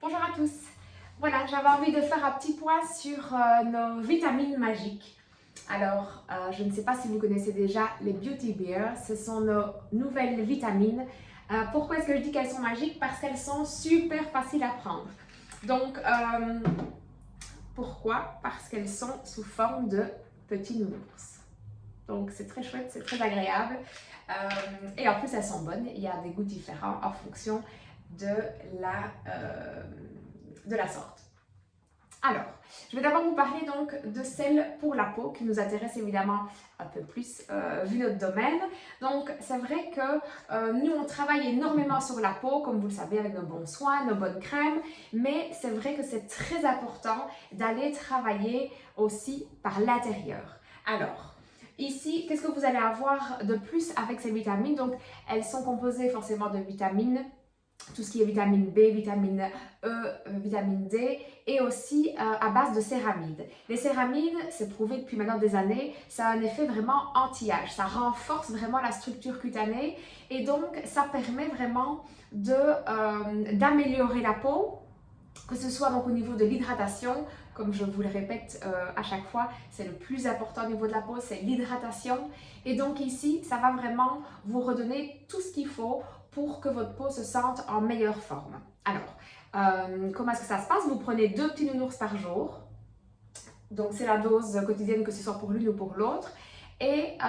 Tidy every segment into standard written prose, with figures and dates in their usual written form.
Bonjour à tous. Voilà, j'avais envie de faire un petit point sur nos vitamines magiques. Alors, je ne sais pas si vous connaissez déjà les Beauty Beer, ce sont nos nouvelles vitamines. Pourquoi est-ce que je dis qu'elles sont magiques? Parce qu'elles sont super faciles à prendre. Donc, pourquoi? Parce qu'elles sont sous forme de petits nounours. Donc, c'est très chouette, c'est très agréable. Et en plus, elles sont bonnes. Il y a des goûts différents en fonction de la sorte. Alors, je vais d'abord vous parler donc de celle pour la peau qui nous intéresse évidemment un peu plus vu notre domaine. Donc, c'est vrai que nous, on travaille énormément sur la peau, comme vous le savez, avec nos bons soins, nos bonnes crèmes, mais c'est vrai que c'est très important d'aller travailler aussi par l'intérieur. Alors, ici, qu'est-ce que vous allez avoir de plus avec ces vitamines? Donc, elles sont composées forcément de vitamines, tout ce qui est vitamine B, vitamine E, vitamine D et aussi à base de céramides. Les céramides, c'est prouvé depuis maintenant des années, ça a un effet vraiment anti-âge, ça renforce vraiment la structure cutanée et donc ça permet vraiment d'améliorer la peau, que ce soit donc au niveau de l'hydratation, comme je vous le répète à chaque fois, c'est le plus important au niveau de la peau, c'est l'hydratation. Et donc ici, ça va vraiment vous redonner tout ce qu'il faut pour que votre peau se sente en meilleure forme. Alors, comment est-ce que ça se passe? Vous prenez 2 petits nounours par jour. Donc c'est la dose quotidienne, que ce soit pour l'une ou pour l'autre. Et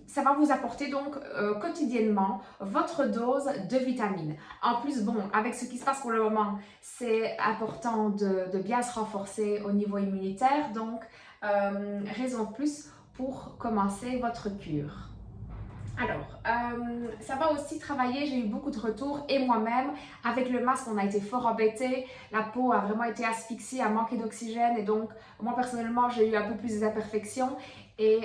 ça va vous apporter donc quotidiennement votre dose de vitamines. En plus, bon, avec ce qui se passe pour le moment, c'est important de bien se renforcer au niveau immunitaire. Donc, raison de plus pour commencer votre cure. Alors, ça va aussi travailler, j'ai eu beaucoup de retours et moi-même, avec le masque, on a été fort embêtés, la peau a vraiment été asphyxiée, a manqué d'oxygène et donc moi personnellement j'ai eu un peu plus d'imperfections et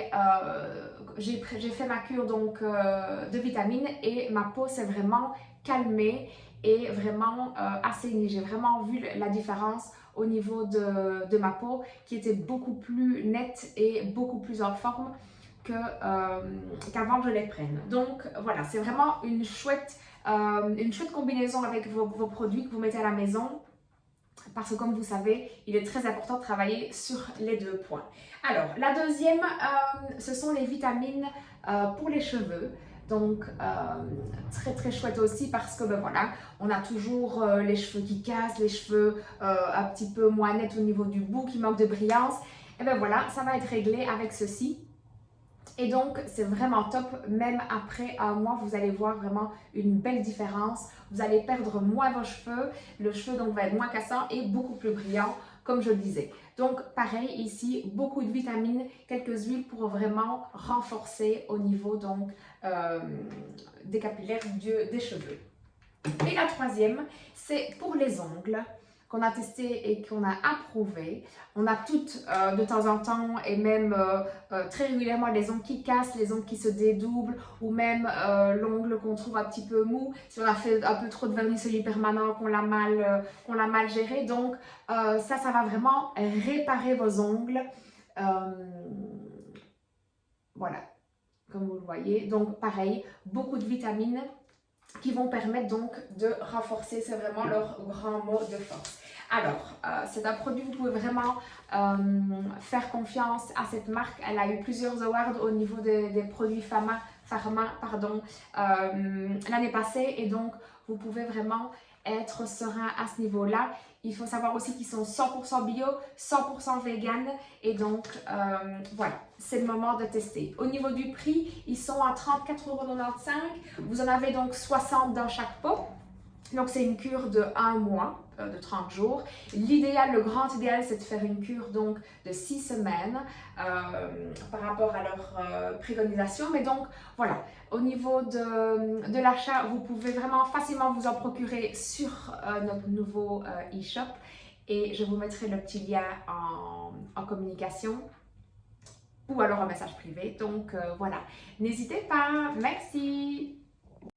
j'ai fait ma cure donc de vitamines et ma peau s'est vraiment calmée et vraiment assainie. J'ai vraiment vu la différence au niveau de ma peau qui était beaucoup plus nette et beaucoup plus en forme qu'avant que je les prenne. Donc voilà, c'est vraiment une chouette combinaison avec vos produits que vous mettez à la maison. Parce que comme vous savez, il est très important de travailler sur les deux points. Alors, la deuxième, ce sont les vitamines pour les cheveux. Donc, très très chouette aussi parce que ben voilà, on a toujours les cheveux qui cassent, les cheveux un petit peu moins nets au niveau du bout, qui manquent de brillance. Et ben voilà, ça va être réglé avec ceci. Et donc, c'est vraiment top. Même après un mois, vous allez voir vraiment une belle différence. Vous allez perdre moins vos cheveux. Le cheveu donc va être moins cassant et beaucoup plus brillant, comme je le disais. Donc, pareil ici, beaucoup de vitamines, quelques huiles pour vraiment renforcer au niveau donc des capillaires des cheveux. Et la troisième, c'est pour les ongles qu'on a testé et qu'on a approuvé. On a toutes de temps en temps et même très régulièrement les ongles qui cassent, les ongles qui se dédoublent ou même l'ongle qu'on trouve un petit peu mou si on a fait un peu trop de vernis semi-permanent, qu'on l'a mal géré. Donc ça va vraiment réparer vos ongles. Voilà, comme vous le voyez. Donc pareil, beaucoup de vitamines qui vont permettre donc de renforcer, c'est vraiment leur grand mot de force. Alors, c'est un produit, vous pouvez vraiment faire confiance à cette marque. Elle a eu plusieurs awards au niveau des produits pharma l'année passée et donc vous pouvez vraiment être serein à ce niveau-là. Il faut savoir aussi qu'ils sont 100% bio, 100% vegan et donc voilà, c'est le moment de tester. Au niveau du prix, ils sont à 34,95 €. Vous en avez donc 60 dans chaque pot. Donc c'est une cure de 1 mois, de 30 jours. L'idéal, le grand idéal, c'est de faire une cure donc de 6 semaines par rapport à leur préconisation. Mais donc voilà, au niveau de l'achat, vous pouvez vraiment facilement vous en procurer sur notre nouveau e-shop. Et je vous mettrai le petit lien en communication ou alors un message privé. Donc voilà, n'hésitez pas. Merci.